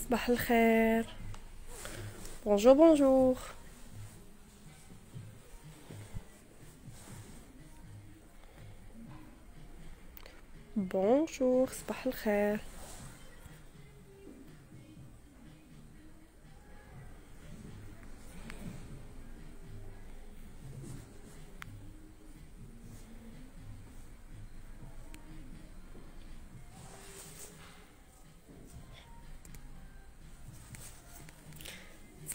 صباح الخير. بونجور بونجور. بونجور صباح الخير.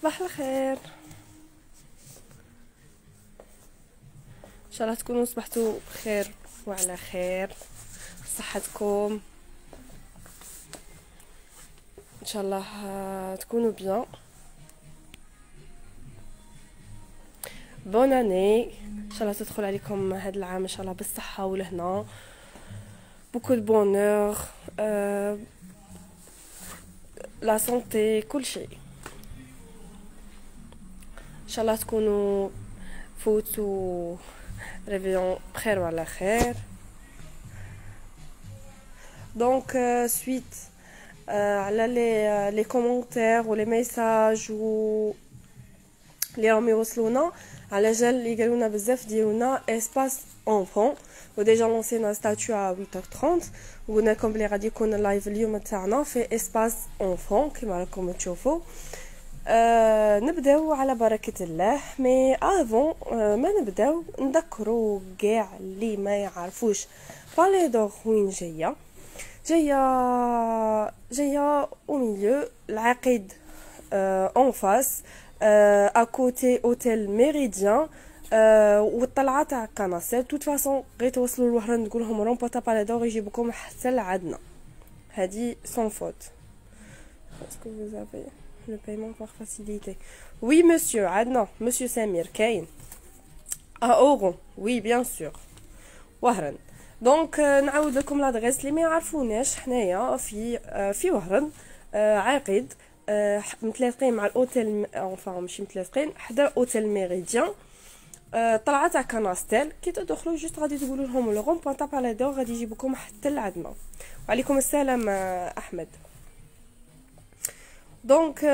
صباح الخير، ان شاء الله تكونوا صبحتوا بخير وعلى خير صحتكم، ان شاء الله تكونوا بيان. بون اني، ان شاء الله تدخل عليكم هذا العام ان شاء الله بالصحه والهنا، بوكو دو بونور، لا سونتي، كل شيء ان شاء الله تكونوا فوتوا ريفيون بخير وعلى خير. دونك سويت على لي كومونتير ولي ميساج و اللي راهم يوصلونا على جال اللي قالونا بزاف ديالنا اسباس اونفون، وديجا لونسينا ستاتيو ا 8h30 وقلنا لكم بلي غادي يكون اللايف اليوم تاعنا في اسباس اونفون كيما راكم تشوفوا. نبداو على بركه الله. مي افون ما نبداو نذكروا كاع اللي ما يعرفوش بالي دور وين جايه. جايه او ميليو العقيد اون فاس à côté hôtel Méridien والطلعه تاع كناصر. توت فاصون غير توصلوا لوهران نقول لهم رون بوطا بالي دور يجيبوكم حتى لعندنا، هذه سون فوت. اسكو vous avez le paiement par facilité؟ oui monsieur عندنا monsieur سمير كاين اورو. oui bien sûr وهران. دونك نعاود لكم لادريس اللي ما يعرفوناش. حنايا في وهران عقيد متلاصقين مع الاوتيل، انفا ماشي متلاصقين، حدا اوتيل ميريديان طلعه تاع كاناستيل. كي تدخلوا جوست غادي تقولوا لهم لو رومبوان تاع بالي دور غادي يجيبوكم حتى لعندنا. وعليكم السلام احمد. دونك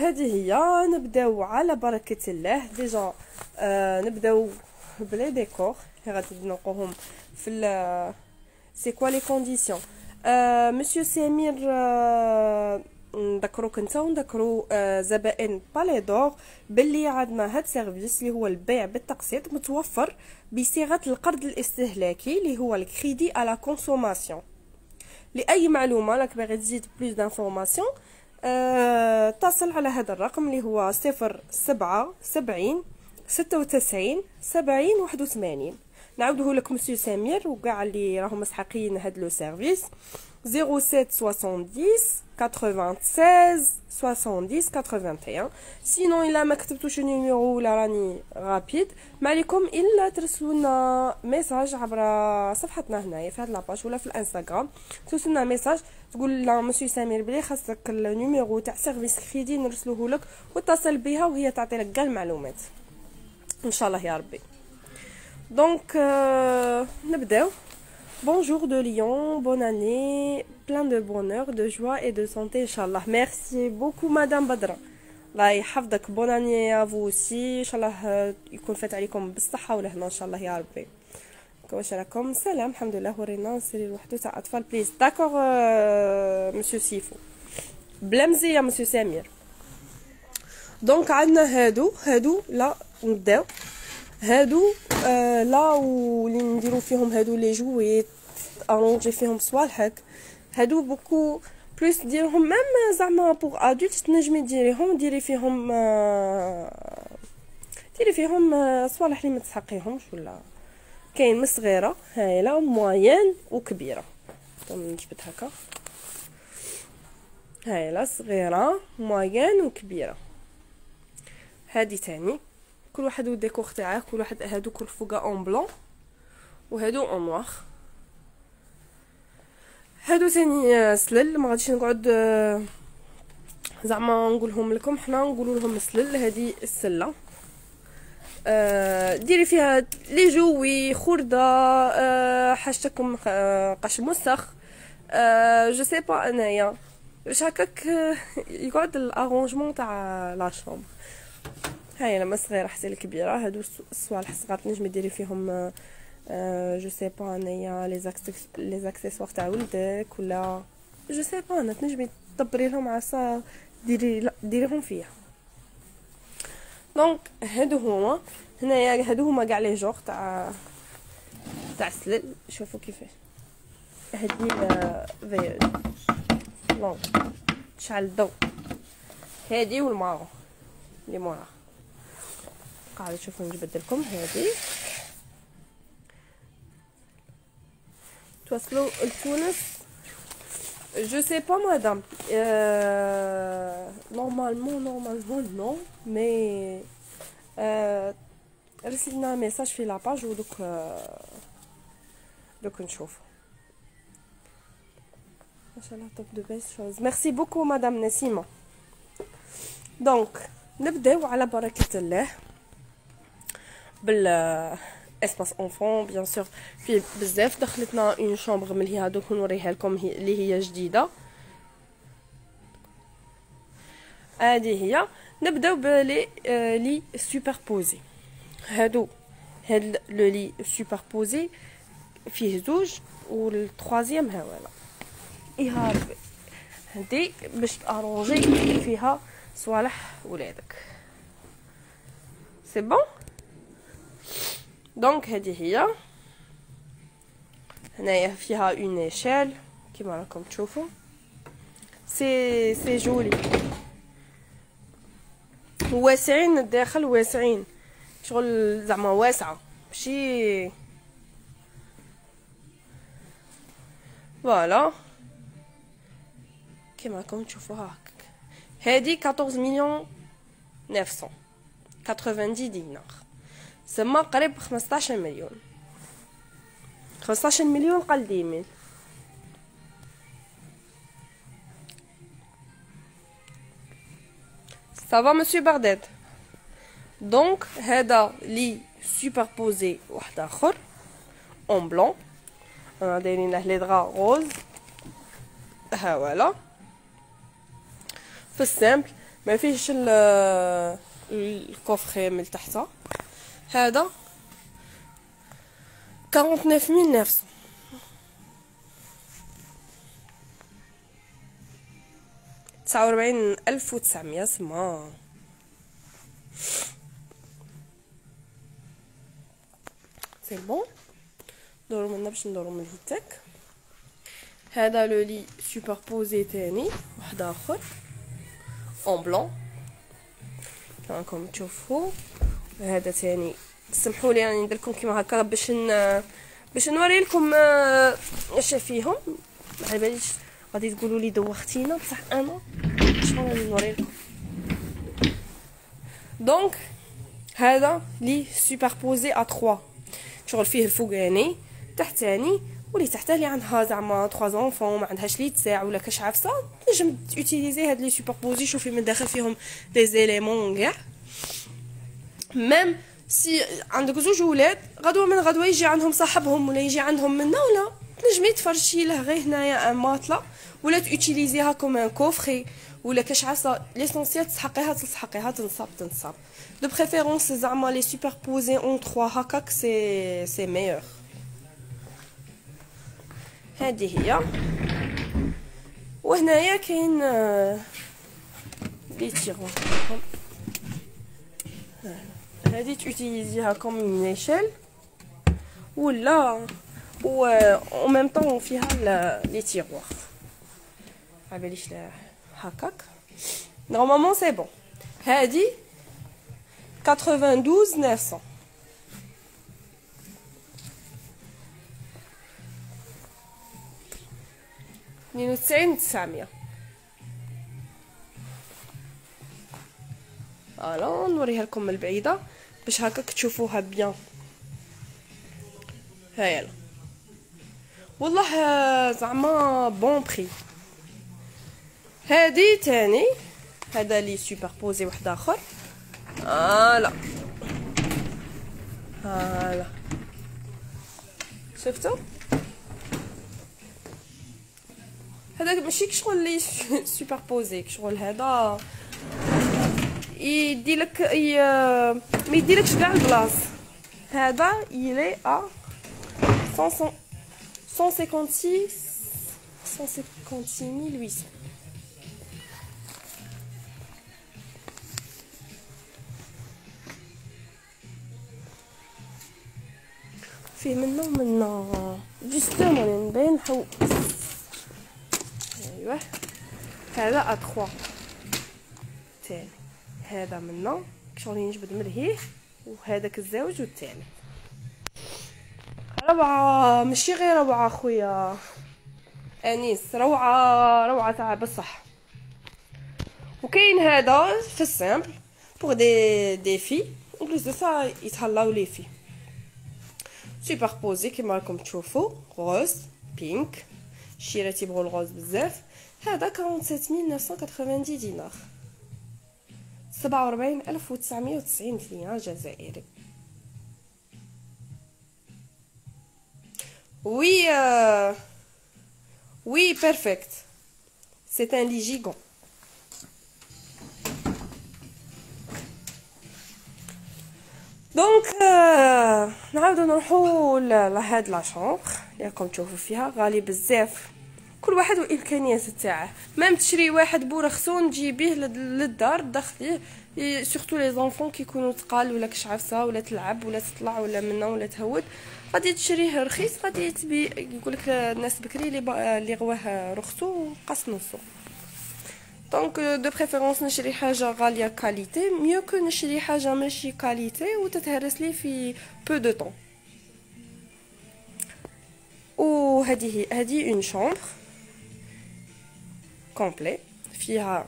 هذه هي. نبداو على بركه الله. ديجا نبداو بلي ديكور اللي غادي نلقوهم في سي كوا لي كونديسيون. مسيو سمير نذكروك انت ونذكروا زبائن بالي دور باللي عندنا هاد سيرفيس اللي هو البيع بالتقسيط متوفر بصيغه القرض الاستهلاكي اللي هو الكريدي على كونسوماسيون. لاي معلومه راك باغي تزيد بلوس دانفورماسيون اتصل على هذا الرقم اللي هو 077 96 70 81. نعاوده لك مسيو سمير وكاع اللي راهم مسحقين هاد لو سيرفيس 07 70 96 70 81. سينو الا ما كتبتوش النيميرو ولا راني غابيد ما عليكم الا ترسلوا لنا ميساج عبر صفحتنا هنايا في هاد لاباج ولا في الانستغرام. ترسلوا لنا ميساج تقول لا مسيو سمير بلي خاصك النيميرو تاع سيرفيس كريدي نرسلوه لك واتصل بها وهي تعطي لك كاع المعلومات ان شاء الله يا ربي. دونك نبداو. Bonjour de Lyon, bonne année, plein de bonheur, de joie et de santé, Inch'Allah. Merci beaucoup, Madame Badra. الله يحفظك. bonne année à vous aussi. إن شاء الله يكون فات عليكم بالصحة والهنا إن شاء الله يا ربي. واش راكم؟ سلام الحمد لله. ورينا سيري وحدو تاع أطفال بليز. داكوغ مسيو سيفو بلا مزية مسيو سمير. دونك عندنا هادو لا نبداو هادو لا واللي نديرو فيهم هادو لي جويت الونجي فيهم صوالحك. هادو بوكو بلوس ديرهم ميم زعما بوغ ادولت تنجمي ديريهم ديري فيهم صوالح اللي ما تسحقيهمش. ولا كاين من صغيره هايله موين وكبيره. نجبد هكا هايله صغيره موين وكبيره. هادي تاني كل واحد والديكور تاعه. كل واحد هادو كل فوقا اون بلون وهادو اون نوار. هادو ثاني سلل. ما غاديش نقعد زعما نقولهم لكم، حنا نقولوا لهم سلل. هذه السله ديري فيها لي جوي خرده حاجتكم قش مسخ جو سي با انايا باش هكاك يقعد الارونجمون تاع لا شومبر. هاي لما صغيره حتى الكبيره، هادو الصوالح الصغار تنجمي ديري فيهم جو سي با انايا لي زاكسيسوار تاع ولدك، ولا جو سي با انا تنجمي تدبري لهم عصا ديريهم فيها. دونك هادو هما هنايا، هادو هما كاع لي جوغ تاع السلل. شوفوا كيفاش هادي فيوز لون تشعل الضوء، هادي والمارون لي مورا. قاعده تشوفوا نجبد لكم هادي توصلوا لتونس. جو سي با مادام نورمالمون نو مي رسلنا ميساج في لاباج ودوك نشوف ما شاء الله. توب دو بيس شوز. ميرسي بوكو مدام نسيمه. دونك نبداو على بركه الله بال اسباس اونفون. بيان سور فيه بزاف. دخلتنا اون شومبر من هادوك نوريها لكم اللي هي جديده. هذه هي. نبداو بلي لي سوبربوزي. هاد لو لي سوبربوزي فيه زوج، والثروازيام ها ولا يهرب هادي باش تارونجي فيها صوالح ولادك. سي بون. دونك هذه هي. هنايا فيها اون ايشيل كيما راكم تشوفوا. سي جولي. واسعين الداخل، واسعين شغل زعما واسعه ماشي فوالا كيما راكم تشوفوها هكاك. هادي 14 مليون 990 دينار، سما قريب 15 مليون. 15 مليون قال 10,000. صافا مسيو بغداد. دونك هذا لي سوبربوزي واحد اخر اون بلون، انا دايرينه لي دغا روز ها ولا في السامبل، ما فيهش الكوفري من تحت. هذا 49,900 49,900 سما. سي بون. ندورو منا باش ندورو من الهيتاك. هذا لو لي سوبربوزي تاني واحد اخر اون بلون كما راكم تشوفوا. هذا تاني سمحوا لي راني ندير لكم كيما هكا باش نوري لكم اش فيهم. ما على باليش غادي تقولوا لي دوختينا، بصح انا شنو نوري لكم. دونك هذا لي سوبربوزي ا 3 شغل فيه الفوقاني تحتاني، واللي تحته اللي عندها زعما 3 زونفون ما عندهاش لي تساع ولا كاش عفسه تنجم تيوتيليزي هاد لي سوبربوزي. شوفي من داخل فيهم دي زيليمون كاع. ميم سي عندك زوج ولاد غدوه من غدوه يجي عندهم صاحبهم ولا يجي عندهم منا، ولا تنجمي تفرشي له غير هنايا ان ماطله ولا تيوتيليزيها كوم ان كوفري ولا كاش عصا. ليسونسيال تلصحقيها تنصاب دو بريفيرونس زعما لي سوبربوزي اون 3 هكاك سي ميور. هذه هي. وهنايا كاين لي تيغون. هذه تيوتيليزيها كوم اون ايشيل ولا و او ميم طون فيها لي تيغوار. عباليش هكاك. نورمالمون سي بون. هذه 92,900. اثنين وتسعين 900. فوالا نوريها لكم من البعيده باش هكاك تشوفوها بيان. هايلا والله زعما بون بري. هادي تاني هذا لي سوبربوزي واحد اخر. فوالا فوالا شفتوا هذا ماشي كشغل لي سوبربوزي، كشغل هذا يديلك ما يديلكش كاع البلاص. هذا يلي ا 156 فيه منه ومنه جوستومون نبين نحو. ايوه هذا ا 3 تاني، هذا منه كشغل ينجبد ملهيه، وهذاك الزوج والثالث. روعه، ماشي غير روعه خويا انيس، روعه تاع بصح. وكاين هذا في السامبل بوغ دي في اون بليس دو سا يتهلاو لي في سوبربوزي كيما راكم تشوفوا، غوز بينك، الشيرات يبغوا الغوز بزاف. هذا 47990 دينار، 47990 دينار جزائري. Oui, perfect. C'est un lit gigant. دونك نعاودو نروحو لهاد لا شامبر اللي راكم تشوفوا فيها. غالي بزاف، كل واحد والامكانيات تاعه. ميم تشري واحد بورخصون تجيبيه للدار تدخليه، سورتو لي زونفون كيكونوا ثقال ولا كشعفسه ولا تلعب ولا تطلع ولا منا ولا تهود، غادي تشريه رخيص، غادي تبي يقولك الناس بكري اللي غواه رخصو قاس نصو. دونك دو بريفيرونس نشري حاجه غاليه كاليتي ميو كو نشري حاجه ماشي كاليتي وتتهرس لي في بو دو طون. هذه اون شامبر كومبلي فيها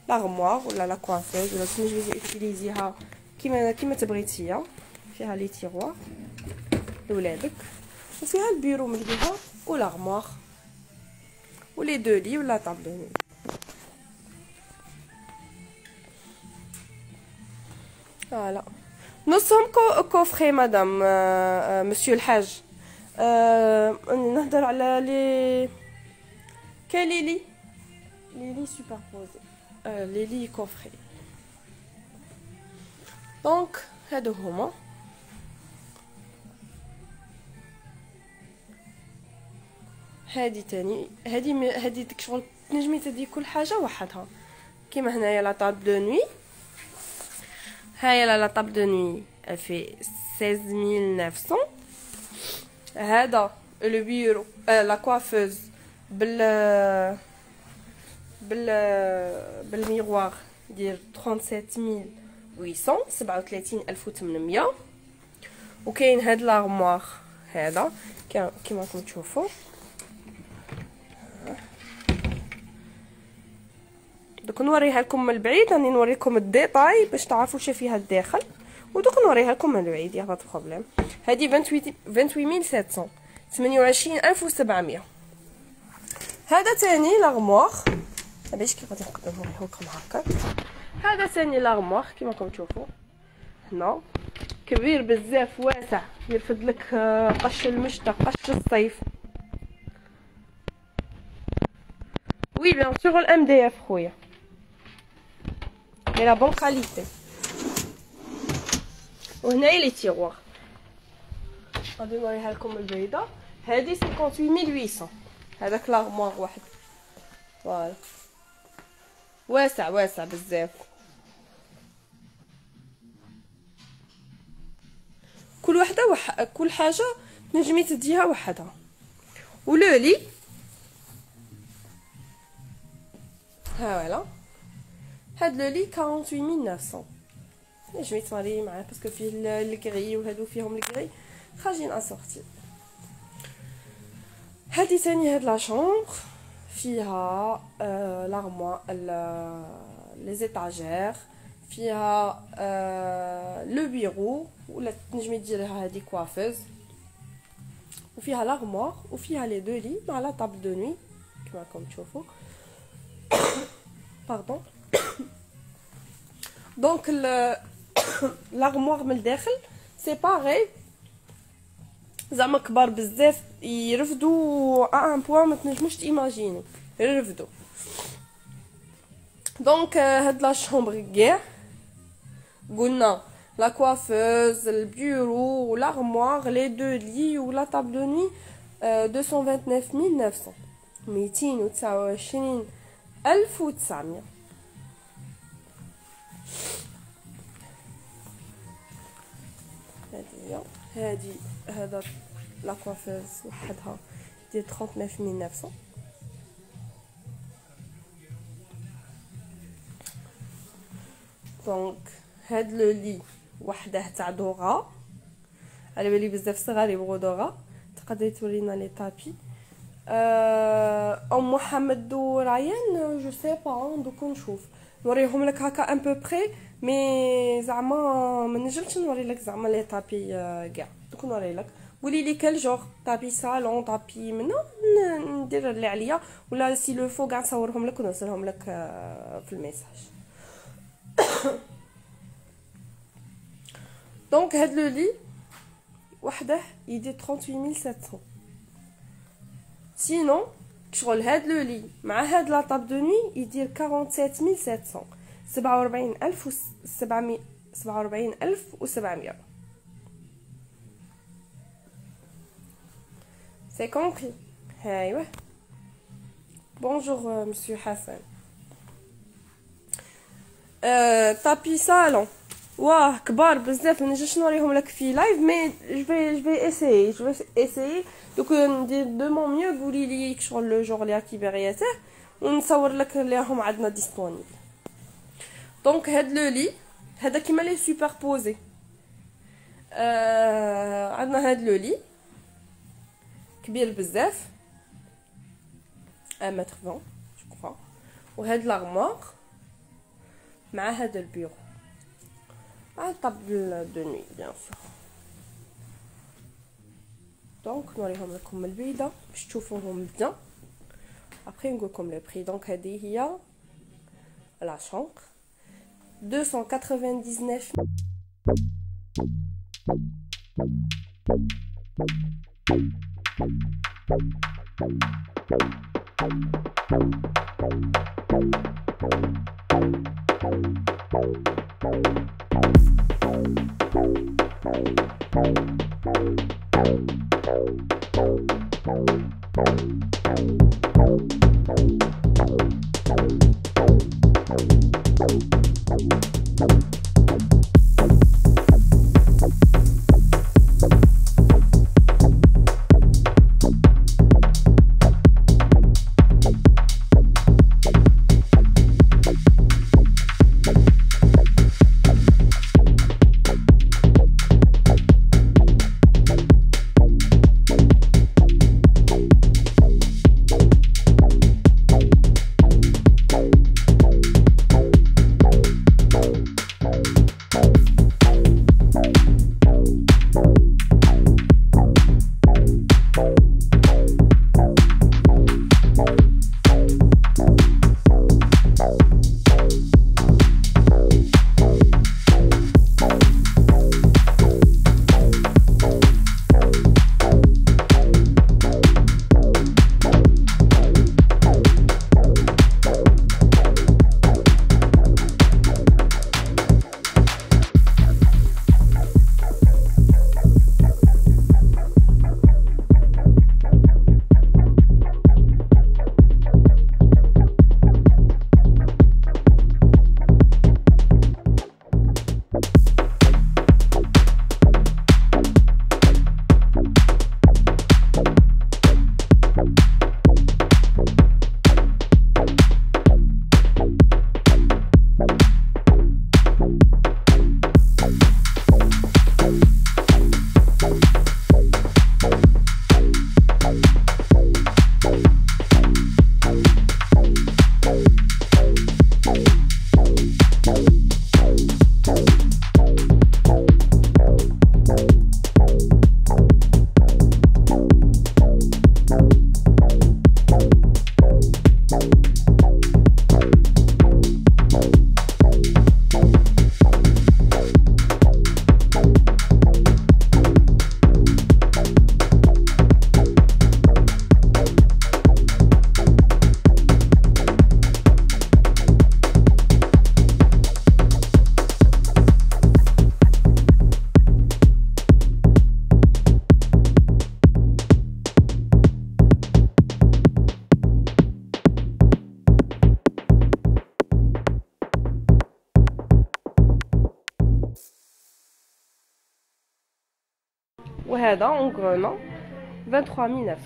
لارموار ولا لا كوافيز ولا تنجمي تيليزيها كيما تبغيتيها. فيها لي تيروار لولادك، وفيها البيرو مليها ولارموار ولي دو لي ولا طابلو. فوالا nous sommes coffrés madame monsieur الحاج. نهضر على لي كاين لي سوبربوزي لي كوفري. دونك هادو هما هادي تاني، هادي ديك شغل تنجمي تدي كل حاجه وحدها. كيما هنايا لا طاب دو نوي، هاي لا طاب دو نوي في 16900. هذا لو بيرو لا كوافوز بالميغوار ديال 37800 37800. وكاين هاد لارموار هذا كيما راكم تشوفوا. دوك نوريها لكم من البعيد، راني نوريكم الديتاي باش تعرفوا شنو فيها الداخل، ودوك نوريها لكم من البعيد يا با بروبليم. هذه 28700 28700. هذا ثاني لارموار، باش كي غادي نقدر نوريه لكم هكا. هذا ثاني لارموار كيما راكم تشوفوا هنا، كبير بزاف واسع، يرفد لك قش المشتى قش الصيف. وي بيان سور الام دي اف خويا مي لا بون كاليتي. وهنايا لي تيروار غادي نوريها لكم البيضه. هذه 58800. هذاك لارموار واحد فوالا واسع بزاف. كل وحده كل حاجه تنجمي تديها وحدها. ولو لي ها فوالا، هاد لو لي 48900. نجمي تماري معاه باسكو فيه الكري وهادو فيهم الكري خارجين اسورتي. هادي ثاني هاد لا شامبر فيها لارموا لي زيتاجير، فيها لو بيرو ولا تنجمي ديريها هادي كوافوز، وفيها لارموار وفيها لي دو لي مع لا طابل دو نوي كما راكم تشوفوا. باردون. دونك لارموار من الداخل سي باغي زعما كبار بزاف يرفدوا ان بوان ما تنجموش تيماجينو يرفدوا. دونك هاد لا شومبر كاع قلنا لا كوافوز البيرو لارموار لي دو لي و لا طابل دو نوي 229900 229900. هادي هذا لا كوافوز وحدها ديال 39900. دونك هاد لو لي وحده تاع دورا، على بالي بزاف صغار يبغوا دورا. تقدري تورينا لي طابي ام محمد وريان جو سي با. دوك نشوف نوريهم لك هكا ان بو بري، مي زعما ما نجمش نوري لك زعما لي طابي كاع. دوك نوري لك، قولي لي كل جوغ طابي صالون طابي منا ندير اللي عليا، ولا سي لو فو كاع نصورهم لك ونرسلهم لك في الميساج. دونك هاد لو لي وحده يدير 38700. سينون شغل هاد لو لي مع هاد لا طاب دو نوي يدير 47700 47700 47700. سي كومبري. ايوا بونجور مسيو حسن. طابي صالون واه كبار بزاف، ما نجمش نوريهم لك في لايف، مي جو في اسيي دوك ندير دو مون ميو. قولي لي شغل لو جور اللي راكي باغياته ونصور لك اللي راهم عندنا ديسپونيبل. دونك هاد لو لي هذا كيما لي سوبربوزي. عندنا هاد لو لي كبير بزاف 1 متر 20 جو كرو، وهاد لارموار مع هذا البيرو مع طابل دو نوي بيان سور. دونك نوريهم لكم البيضه باش تشوفوهم بيان، ابري نقول لكم لي بري. دونك هذه هي لا شامبر 299. هذا en grenat 23900.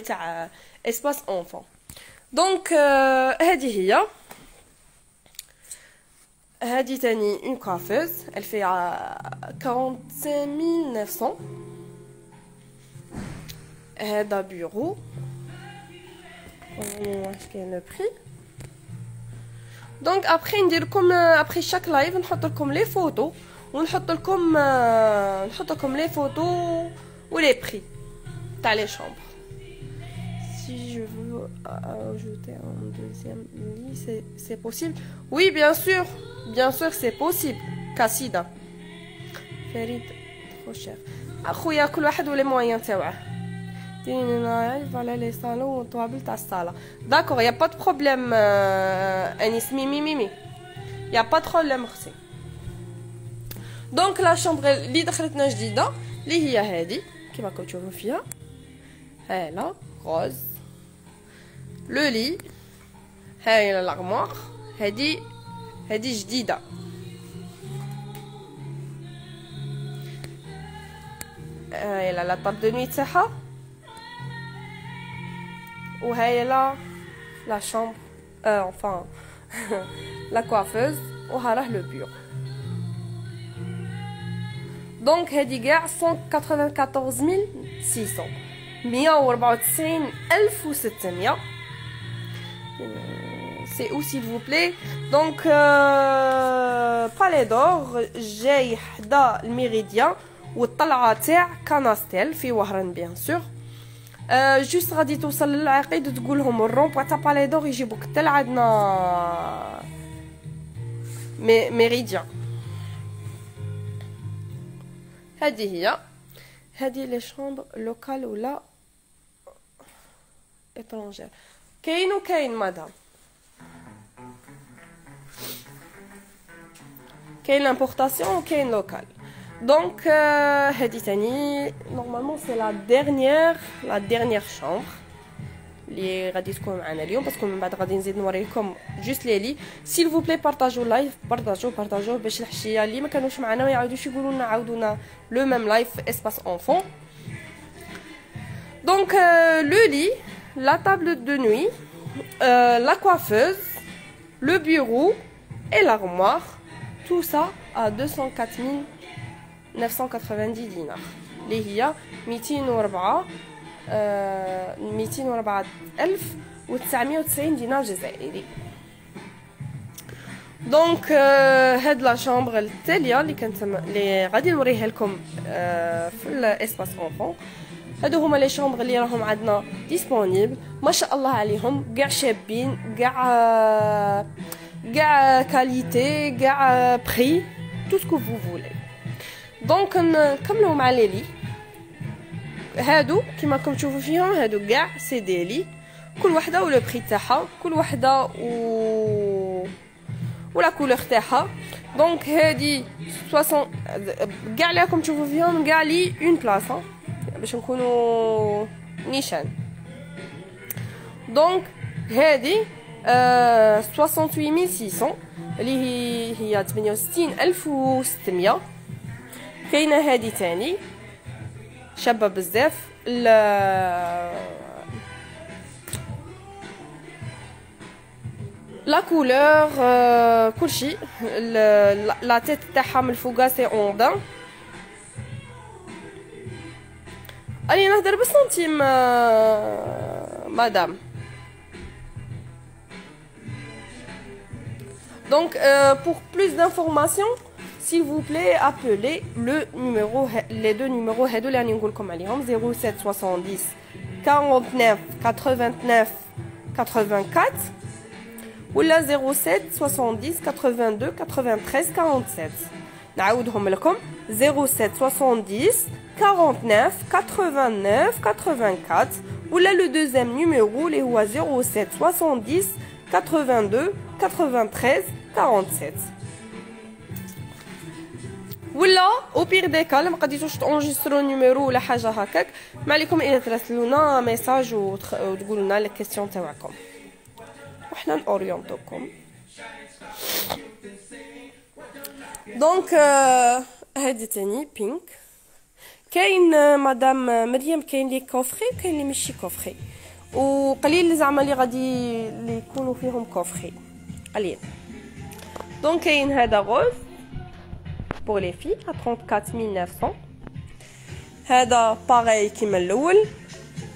تاع اسباس اونفون. دونك هذه تاني اون كافيز elle fait 45900. هذا بيرو واش كاين لو بري. دونك ابري ندير لكم ابري شاك لايف نحط لكم لي فوتو ونحط لكم لي فوتو ولي بري تاع لي شامبر. Si je veux ajouter un deuxième lit, c'est possible? Oui, bien sûr, c'est possible. Kassida. Farid, trop cher. Akhuya, كل واحد ولي moyen تاعه. Voilà les salons au toit تاع الصالة. D'accord, y a pas de problème. Anis, mimi. Y a pas de problème, merci. Donc la chambre اللي دخلتنا جديدة اللي هي هذه كيما راكم تشوفوا فيها. هلا روز. لو لي هاي l'armoire هادي هذه جديده. هاي لا طاب دو نوي تاعها، وهاي لا شامبر enfin لا كوافوز، وها راه لو بيو. دونك هادي كاع 194600 194600 سي او s'il vous plaît. دونك بالي دور جاي حدا الميريديان والطلعه تاع كاناستيل في وهران بيان سور. جوست غادي توصل للعقيد تقول لهم الرون بوا تاع بالي دور يجيبوك حتى لعندنا ميريديان. هذه لي شامبر لوكال ولا اترونجير. كاين مدام، كاين لامبورطاسيون وكاين لوكال. دونك هذه تاني نورمالمون سي لا ديرنيير شامبر اللي غادي تكون معنا اليوم، باسكو من بعد غادي نزيد نوريكم جوست لي سيل فو بلاي بارطاجو لايف، بارطاجو باش الحشيه اللي ما كانوش معنا ما يعاودوش يقولوا لنا عاودونا لو ميم لايف اسباس اونفون. دونك لو لي، لا تابل دو نوي، لا coiffeuse, le bureau et l'armoire, tout ça à 204 990 دينار اللي هي 204,990 دينار جزائري. دونك هاد لا شامبر التاليه اللي غادي نوريها لكم في الاسباس اونفون. هادو هما لي شامبر اللي راهم عندنا ديسپونيبل، ما شاء الله عليهم، كاع شابين، كاع كاليتي، كاع بري، تو سكو فو فولي. دونك نكملوا مع لي هادو كيما راكم تشوفوا فيهم. هادو كاع سي دي لي، كل وحده ولا بري تاعها، كل وحده ولا كولور تاعها. دونك هادي 60 كاع اللي راكم تشوفوا فيهم كاع لي اون بلاص باش نكونوا نيشان. دونك هادي 68600 اللي هي 68600. كاينه هادي تاني شابه بزاف، لا كولور كلشي. لا تيت تاعها من الفوقا سي اوندان. اني نهضر بالسنتيم مدام. Donc pour plus d'informations s'il vous plaît appelez les deux numéros هادو اللي راني نقول لكم عليهم 07 70 49 89 84 ولا 07 70 82 93 47. نعاودهم لكم 07 70 49 89 84 ولا لو دوزيام نيميرو اللي هو 07 70 82 93 47. ولا او بير دي كال ما قديتوش تونجسترو نيميرو ولا حاجه هكاك، ما عليكم الا تراسلونا ميساج وتقولوا لنا لي كيسيون تاعكم وحنا نورينتوكم. دونك هادي تاني بينك. كاين مدام مريم، كاين لي كوفري كاين لي ماشي كوفري، وقليل زعما اللي غادي اللي يكونوا فيهم كوفري قليل. دونك كاين هذا غوز بور لي في 34900. هذا باغي كيما الاول،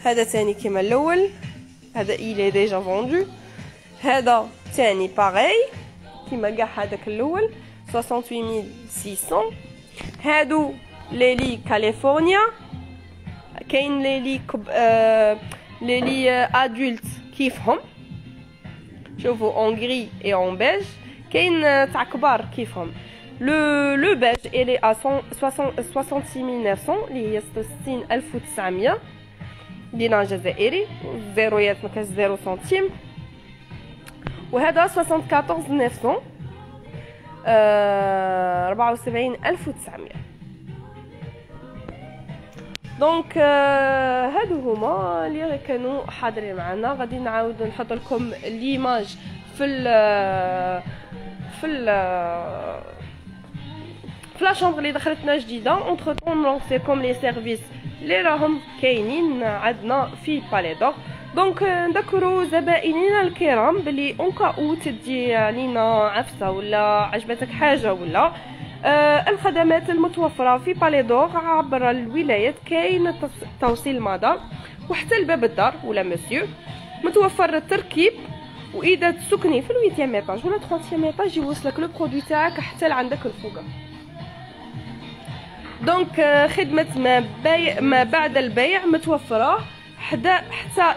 هذا ثاني كيما الاول، هذا إلي ديجا فوندو. هذا ثاني باغي كيما كاع هذاك الاول 68600. هادو ليلي كاليفورنيا. كاين ليلي ليلي ادولت كيفهم، شوفوا اون غري اي اون بيج. كاين تاع كبار كيفهم. لو بيج الي ا 66900 اللي هي 66900 دينار جزائري، زيرويات ما كاش 0 سنتيم. وهذا 74900 74900. دونك هادو هما اللي كانوا حاضرين معنا. غادي نعاود نحط لكم ليماج في لا شامبر اللي دخلتنا جديده. اونتر طون نلونسيكم لي سيرفيس اللي راهم كاينين عندنا في بالي دور. دونك نذكروا زبائننا الكرام بلي اونكا او تدي علينا عفسه ولا عجبتك حاجه ولا الخدمات المتوفره في بالي دور عبر الولايات كاين توصيل مدار وحتى لباب الدار ولا مسيو. متوفر التركيب واذا تسكني في الويتيام ايطاج ولا 30 ايطاج يوصلك لو برودوي تاعك حتى لعندك الفوق. دونك خدمه ما بعد البيع متوفره حتى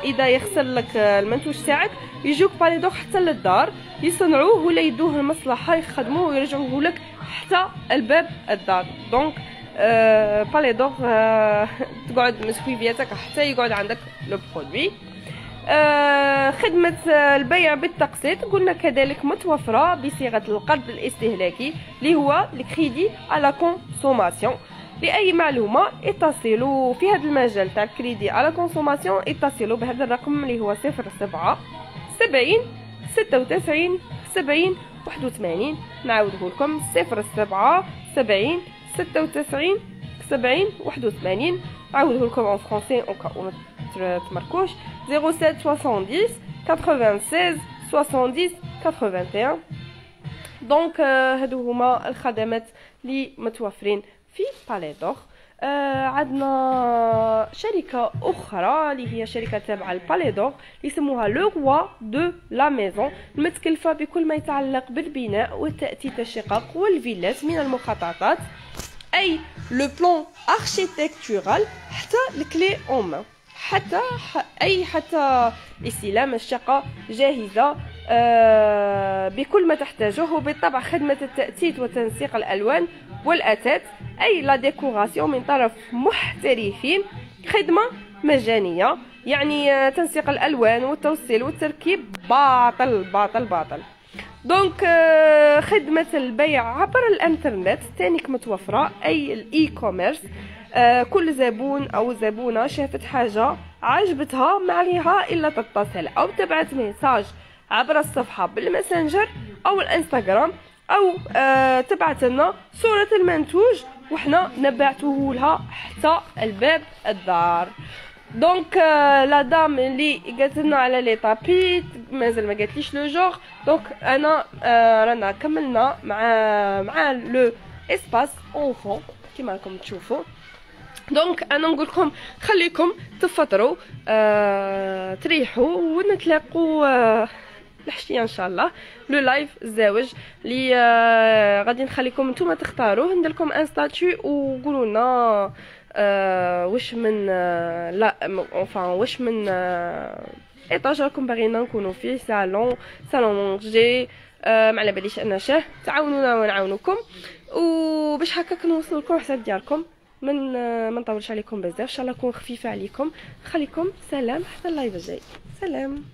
اذا يخسر لك المنتوج تاعك يجوك بالي دور حتى للدار يصنعوه ولا يدوه المصلحه يخدموه ويرجعوه لك حتى الباب الدار. دونك بالي دور تقعد مسكويفياتك حتى يقعد عندك لو برودوي. خدمة البيع بالتقسيط قلنا كذلك متوفرة بصيغة القرض الاستهلاكي اللي هو الكريدي على كونسوماسيون. لأي معلومة اتصلوا في هذا المجال تاع الكريدي على كونسوماسيون، اتصلوا بهذا الرقم اللي هو 07 70 96 70 81. نعاوده لكم 07 70 96 70 81. نعاوده لكم en français au cas où تمركوش 07 70 96 70 81. دونك هادو هما الخدمات اللي متوفرين في بالي دور. عندنا شركة أخرى اللي هي شركة تابعة لبالي دور اللي يسموها لو روا دو لا ميزون، المتكلفة بكل ما يتعلق بالبناء والتأتيت الشقق والفيلات من المخططات، أي لو بلان اركيتكتورال حتى الكلي أون مان، حتى استلام الشقة جاهزة بكل ما تحتاجه، وبالطبع خدمة التأتيت وتنسيق الألوان والأثاث أي لا ديكوراسيون من طرف محترفين، خدمة مجانية يعني تنسيق الألوان والتوصيل والتركيب باطل باطل باطل. دونك خدمة البيع عبر الانترنت تانيك متوفرة أي الاي كوميرس. كل زبون أو زبونة شافت حاجة عجبتها ما عليها إلا تتصل أو تبعت ميساج عبر الصفحة بالماسنجر أو الانستغرام أو تبعت لنا صورة المنتوج وحنا نبعتوه لها حتى الباب الدار. دونك لا دام اللي قالت لنا على لي طابي مازال ما قالتليش لو جوغ. دونك انا رانا كملنا مع لو اسباس اونفون كيما راكم تشوفوا. دونك انا نقول لكم خليكم تفطروا تريحوا ونتلاقوا الحشيه ان شاء الله لو لايف الزواج اللي غادي نخليكم نتوما تختاروا. ندير لكم ان ستاتيو وقولوا لنا واش من لا واش من ايطاج راكم باغينا نكونوا فيه، صالون مونجي ما على باليش انا شاه. تعاونونا ونعاونوكم وباش هكاك نوصلوا لكم حساب ديالكم ما نطولش عليكم بزاف. ان شاء الله نكون خفيفه عليكم. خليكم سلام حتى اللايف الجاي. سلام.